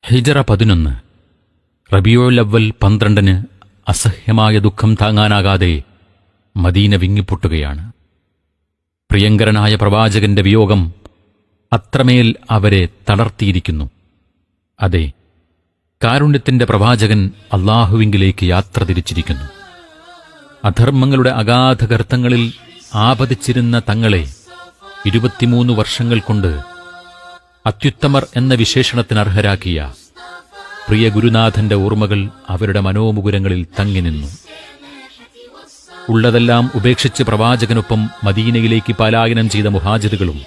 ഹിജറ 11 റബീഉൽ അവ്വൽ 12 അസഹ്യമായ ദുഃഖം താങ്ങാനാകാതെ മദീന വിങ്ങിപ്പൊട്ടുകയാണ്. പ്രിയങ്കരനായ പ്രവാചകന്റെ വിയോഗം അത്രമേൽ അവരെ തളർത്തിയിരിക്കുന്നു. അതെ, കാരുണ്യത്തിന്റെ പ്രവാചകൻ അല്ലാഹുവിങ്കിലേക്ക് യാത്ര തിരിച്ചിരിക്കുന്നു. അധർമ്മങ്ങളുടെ അഗാധഗർത്തങ്ങളിൽ ആപതിച്ചിരുന്ന തങ്ങളെ 23 വർഷങ്ങൾ കൊണ്ട് അത്യുത്തമർ എന്ന വിശേഷണത്തിനർഹരാക്കിയ പ്രിയ ഗുരുനാഥന്റെ ഓർമ്മകൾ അവരുടെ മനോമുകുരങ്ങളിൽ തങ്ങി നിന്നു. ഉള്ളതെല്ലാം ഉപേക്ഷിച്ച് പ്രവാചകനൊപ്പം മദീനയിലേക്ക് പലായനം ചെയ്ത മുഹാജിറുകളും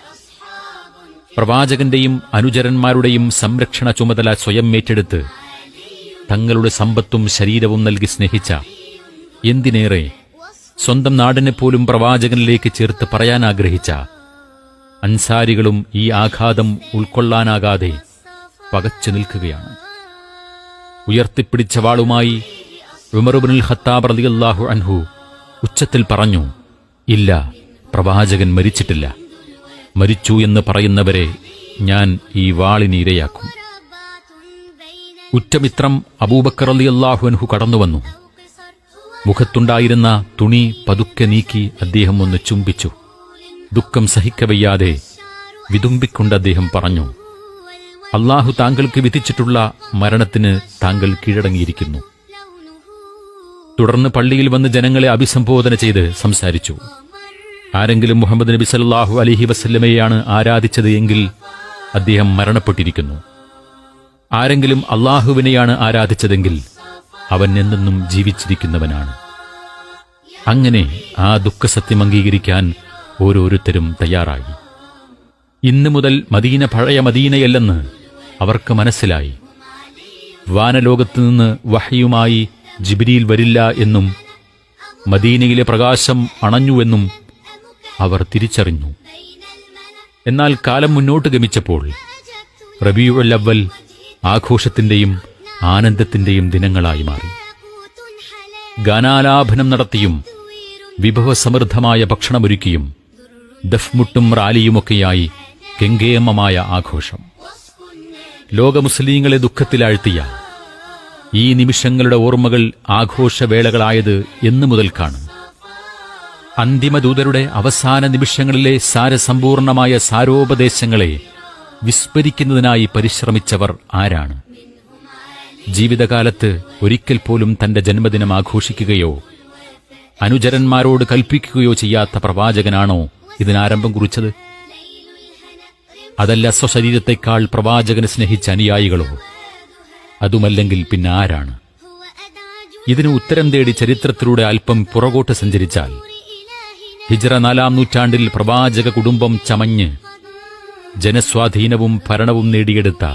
പ്രവാചകന്റെയും അനുചരന്മാരുടെയും സംരക്ഷണ ചുമതല സ്വയം ഏറ്റെടുത്ത് തങ്ങളുടെ സമ്പത്തും ശരീരവും നൽകി സ്നേഹിച്ച, എന്തിനേറെ സ്വന്തം നാടിനെപ്പോലും പ്രവാചകനിലേക്ക് ചേർത്ത് പറയാനാഗ്രഹിച്ച അൻസാരികളും ഈ ആഘാതം ഉൾക്കൊള്ളാനാകാതെ പകച്ചു നിൽക്കുകയാണ്. ഉയർത്തിപ്പിടിച്ച വാളുമായി ഉമർ ഇബ്നുൽ ഖത്താബ് റളിയല്ലാഹു അൻഹു ഉച്ചത്തിൽ പറഞ്ഞു, ഇല്ല, പ്രവാചകൻ മരിച്ചിട്ടില്ല. മരിച്ചു എന്ന് പറയുന്നവരെ ഞാൻ ഈ വാളിന് ഇരയാക്കും. ഉറ്റമിത്രം അബൂബക്കർ റളിയല്ലാഹു അൻഹു കടന്നുവന്നു. മുഖത്തുണ്ടായിരുന്ന തുണി പതുക്കെ നീക്കി അദ്ദേഹം ഒന്ന് ചുംബിച്ചു. ദുഃഖം സഹിക്കവയ്യാതെ വിതുമ്പിക്കൊണ്ട് അദ്ദേഹം പറഞ്ഞു, അല്ലാഹു താങ്കൾക്ക് വിധിച്ചിട്ടുള്ള മരണത്തിന് താങ്കൾ കീഴടങ്ങിയിരിക്കുന്നു. തുടർന്ന് പള്ളിയിൽ വന്ന് ജനങ്ങളെ അഭിസംബോധന ചെയ്ത് സംസാരിച്ചു. ആരെങ്കിലും മുഹമ്മദ് നബി സല്ലല്ലാഹു അലൈഹി വസല്ലമയെയാണ് ആരാധിച്ചത് എങ്കിൽ അദ്ദേഹം മരണപ്പെട്ടിരിക്കുന്നു. ആരെങ്കിലും അല്ലാഹുവിനെയാണ് ആരാധിച്ചതെങ്കിൽ അവൻ എന്നെന്നും ജീവിച്ചിരിക്കുന്നവനാണ്. അങ്ങനെ ആ ദുഃഖസത്യം അംഗീകരിക്കാൻ ഓരോരുത്തരും തയ്യാറായി. ഇന്നു മുതൽ മദീന പഴയ മദീനയല്ലെന്ന് അവർക്ക് മനസ്സിലായി. വാനലോകത്തുനിന്ന് വഹ്യുമായി ജിബ്രീൽ വരില്ല എന്നും മദീനയിലെ പ്രകാശം അണഞ്ഞുവെന്നും അവർ തിരിച്ചറിഞ്ഞു. എന്നാൽ കാലം മുന്നോട്ട് ഗമിച്ചപ്പോൾ റബീഉൽ അവ്വൽ ആഘോഷത്തിന്റെയും ആനന്ദത്തിന്റെയും ദിനങ്ങളായി മാറി. ഗാനാലാപനം നടത്തിയും വിഭവസമൃദ്ധമായ ഭക്ഷണമൊരുക്കിയും ദഫ്മുട്ടും റാലിയുമൊക്കെയായി കെങ്കേമമായ ആഘോഷം ലോക മുസ്ലിങ്ങളെ ദുഃഖത്തിലാഴ്ത്തിയ ഈ നിമിഷങ്ങളുടെ ഓർമ്മകൾ ആഘോഷവേളകളായത് എന്നു മുതൽക്കാണ്. അന്തിമദൂതരുടെ അവസാന നിമിഷങ്ങളിലെ സാരസമ്പൂർണമായ സാരോപദേശങ്ങളെ വിസ്മരിക്കുന്നതിനായി പരിശ്രമിച്ചവർ ആരാണ്? ജീവിതകാലത്ത് ഒരിക്കൽ പോലും തന്റെ ജന്മദിനം ആഘോഷിക്കുകയോ അനുചരന്മാരോട് കൽപ്പിക്കുകയോ ചെയ്യാത്ത പ്രവാചകനാണോ ഇതിനാരംഭം കുറിച്ചത്? അതല്ല സ്വശരീരത്തെക്കാൾ പ്രവാചകനെ സ്നേഹിച്ച അനുയായികളോ? അതുമല്ലെങ്കിൽ പിന്നെ ആരാണ്? ഇതിന് ഉത്തരം തേടി ചരിത്രത്തിലൂടെ അല്പം പുറകോട്ട് സഞ്ചരിച്ചാൽ ഹിജ്റ 4-ാം നൂറ്റാണ്ടിൽ പ്രവാചക കുടുംബം ചമഞ്ഞ് ജനസ്വാധീനവും ഭരണവും നേടിയെടുത്ത,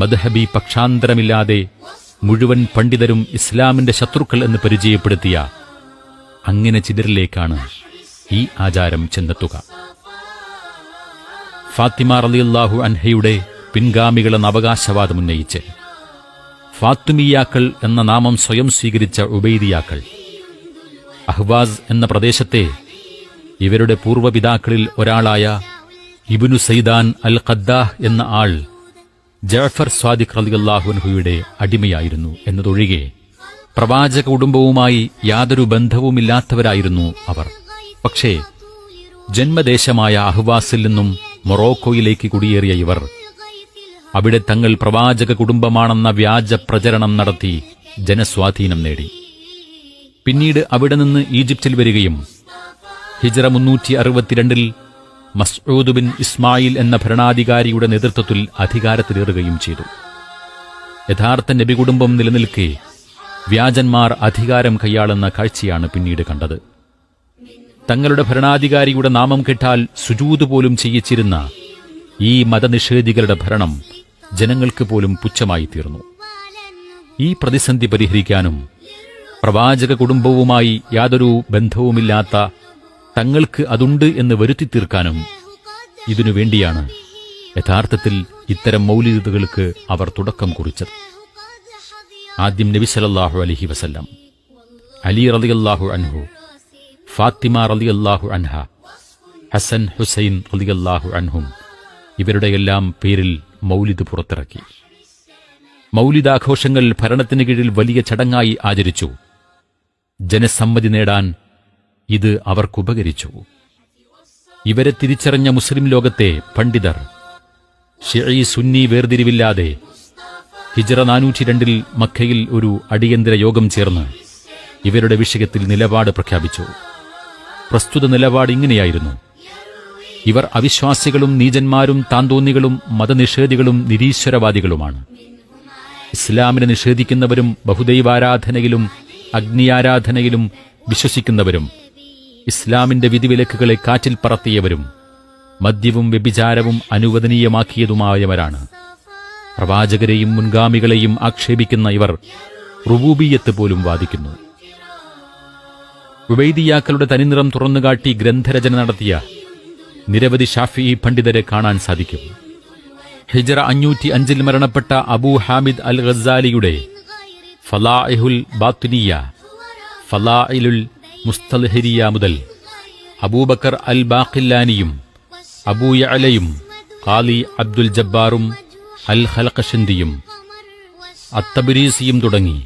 മദ്ഹബി പക്ഷാന്തരമില്ലാതെ മുഴുവൻ പണ്ഡിതരും ഇസ്ലാമിന്റെ ശത്രുക്കൾ എന്ന് പരിചയപ്പെടുത്തിയ അങ്ങനെ ചിലരിലേക്കാണ് ഈ ആചാരം ചെന്നെത്തുക. ഫാത്തിമ റളിയല്ലാഹു അൻഹയുടെ പിൻഗാമികളെന്ന അവകാശവാദമുന്നയിച്ച് ഫാത്തുമിയാക്കൾ എന്ന നാമം സ്വയം സ്വീകരിച്ച ഉബൈദിയാക്കൾ, അഹ്വാസ് എന്ന പ്രദേശത്തെ ഇവരുടെ പൂർവ്വപിതാക്കളിൽ ഒരാളായ ഇബ്നു സൈദാൻ അൽ ഖദ്ദാഹ് എന്ന ആൾ ജഅഫർ സ്വാദിഖ് റളിയല്ലാഹു അൻഹുയുടെ അടിമയായിരുന്നു എന്നതൊഴികെ പ്രവാചക കുടുംബവുമായി യാതൊരു ബന്ധവുമില്ലാത്തവരായിരുന്നു അവർ. പക്ഷേ ജന്മദേശമായ അഹ്വാസിൽ നിന്നും മൊറോക്കോയിലേക്ക് കുടിയേറിയ ഇവർ അവിടെ തങ്ങൾ പ്രവാചക കുടുംബമാണെന്ന വ്യാജ പ്രചരണം നടത്തി ജനസ്വാധീനം നേടി. പിന്നീട് അവിടെ നിന്ന് ഈജിപ്തിൽ വരികയും ഹിജ്റ 362 മസ്ഊദ് ബിൻ ഇസ്മായിൽ എന്ന ഭരണാധികാരിയുടെ നേതൃത്വത്തിൽ അധികാരത്തിലേറുകയും ചെയ്തു. യഥാർത്ഥ നബി കുടുംബം നിലനിൽക്കെ വ്യാജന്മാർ അധികാരം കൈയാളുന്ന കാഴ്ചയാണ് പിന്നീട് കണ്ടത്. തങ്ങളുടെ ഭരണാധികാരിയുടെ നാമം കേട്ടാൽ സുജൂദ് പോലും ചെയ്യിച്ചിരുന്ന ഈ മതനിഷേധികളുടെ ഭരണം ജനങ്ങൾക്ക് പോലും പുച്ഛമായി തീർന്നു. ഈ പ്രതിസന്ധി പരിഹരിക്കാനും പ്രവാചക കുടുംബവുമായി യാതൊരു ബന്ധവുമില്ലാത്ത തങ്ങൾക്ക് അതുണ്ട് എന്ന് വരുത്തി തീർക്കാനും ഇതിനുവേണ്ടിയാണ് യഥാർത്ഥത്തിൽ ഇത്തരം മൗലിദുകൾക്ക് അവർ തുടക്കം കുറിച്ചത്. ആദ്യം നബി സല്ലല്ലാഹു അലൈഹി വസല്ലം, അലി റളിയല്ലാഹു അൻഹു, ഫാത്തിമ റളിയല്ലാഹു അൻഹ, ഹസൻ ഹുസൈൻ റളിയല്ലാഹു അൻഹും ഇവരുടെയെല്ലാം പേരിൽ മൗലിദ് പുറത്തിറക്കി. മൗലിദാഘോഷങ്ങൾ ഭരണത്തിന് കീഴിൽ വലിയ ചടങ്ങായി ആചരിച്ചു. ജനസമ്മതി നേടാൻ ഇത് അവർക്കുപകരിച്ചു. ഇവരെ തിരിച്ചറിഞ്ഞ മുസ്ലിം ലോകത്തെ പണ്ഡിതർ ഷിഈ സുന്നി വേർതിരിവില്ലാതെ ഹിജ്റ 402 മക്കയിൽ ഒരു അടിയന്തര യോഗം ചേർന്ന് ഇവരുടെ വിഷയത്തിൽ നിലപാട് പ്രഖ്യാപിച്ചു. പ്രസ്തുത നിലപാട് ഇങ്ങനെയായിരുന്നു: ഇവർ അവിശ്വാസികളും നീചന്മാരും താന്തോന്നികളും മതനിഷേധികളും നിരീശ്വരവാദികളുമാണ്. ഇസ്ലാമിനെ നിഷേധിക്കുന്നവരും ബഹുദൈവാരാധനയിലും അഗ്നിയാരാധനയിലും വിശ്വസിക്കുന്നവരും ഇസ്ലാമിന്റെ വിധിവിലക്കുകളെ കാറ്റിൽ പറത്തിയവരും മദ്യവും വ്യഭിചാരവും അനുവദനീയമാക്കിയതുമായവരാണ്. പ്രവാചകരെയും മുൻഗാമികളെയും ആക്ഷേപിക്കുന്ന ഇവർ റുബൂബിയ്യത്ത് പോലും വാദിക്കുന്നു. ഉബൈദിയാക്കളുടെ തനിനിറം തുറന്നുകാട്ടി ഗ്രന്ഥരചന നടത്തിയ നിരവധി ഷാഫിഈ പണ്ഡിതരെ കാണാൻ സാധിക്കും. ഹിജ്റ 505 മരണപ്പെട്ട അബൂ ഹാമിദ് അൽ ഗസാലിയുടെ ഫലാഇഹുൽ ബാത്തിനിയ, ഫലാഇലുൽ മുസ്തൽഹിരിയ മുതൽ അബൂബക്കർ അൽ ബാഖില്ലാനിയും അബൂ യഅലയും ഖാലി അബ്ദുൽ ജബ്ബാറും അൽ ഖലഖശന്ദിയും അത്തബരീസിയും തുടങ്ങി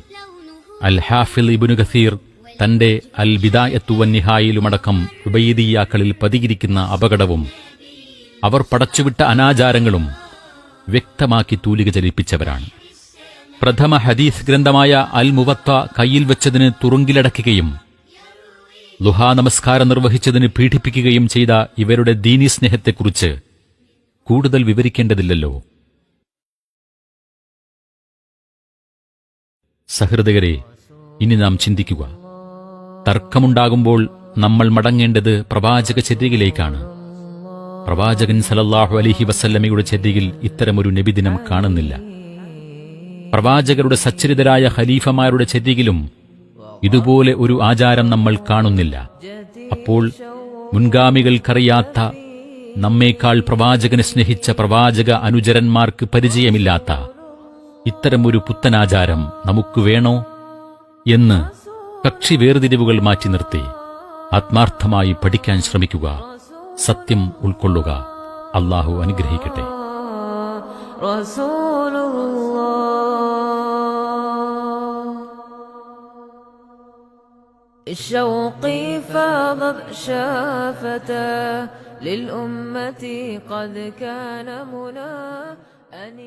അൽ ഹാഫിള് ഇബ്നു കസീർ തന്റെ അൽ ബിദായത്തു വന്നിഹായിലുമടക്കം ഉബൈദിയാക്കളിൽ പതിയിരിക്കുന്ന അപകടവും അവർ പടച്ചുവിട്ട അനാചാരങ്ങളും വ്യക്തമാക്കി തൂലിക ചലിപ്പിച്ചവരാണ്. പ്രഥമ ഹദീസ് ഗ്രന്ഥമായ അൽ മുവത്ത കയ്യിൽ വെച്ചതിന് തുറുങ്കിലടക്കുകയും ലുഹാ നമസ്കാരം നിർവഹിച്ചതിന് പീഡിപ്പിക്കുകയും ചെയ്ത ഇവരുടെ ദീനീ സ്നേഹത്തെക്കുറിച്ച് കൂടുതൽ വിവരിക്കേണ്ടതില്ലല്ലോ. സഹൃദയരെ, ഇനി നാം ചിന്തിക്കുക. തർക്കമുണ്ടാകുമ്പോൾ നമ്മൾ മടങ്ങേണ്ടത് പ്രവാചക ചര്യയിലേക്കാണ്. പ്രവാചകൻ സല്ലല്ലാഹു അലൈഹി വസല്ലമയുടെ ചര്യയിൽ ഇത്തരമൊരു നബിദിനം കാണുന്നില്ല. പ്രവാചകരുടെ സച്ചരിതരായ ഖലീഫമാരുടെ ചര്യയിലും ഇതുപോലെ ഒരു ആചാരം നമ്മൾ കാണുന്നില്ല. അപ്പോൾ മുൻഗാമികൾക്കറിയാത്ത, നമ്മേക്കാൾ പ്രവാചകനെ സ്നേഹിച്ച പ്രവാചക അനുചരന്മാർക്ക് പരിചയമില്ലാത്ത ഇത്തരമൊരു പുത്തനാചാരം നമുക്ക് വേണോ എന്ന് കക്ഷി വേർതിരിവുകൾ മാറ്റി നിർത്തി ആത്മാർത്ഥമായി പഠിക്കാൻ ശ്രമിക്കുക. സത്യം ഉൾക്കൊള്ളുക. അല്ലാഹു അനുഗ്രഹിക്കട്ടെ. شوقي فاضت شافته للأمة قد كان منى أن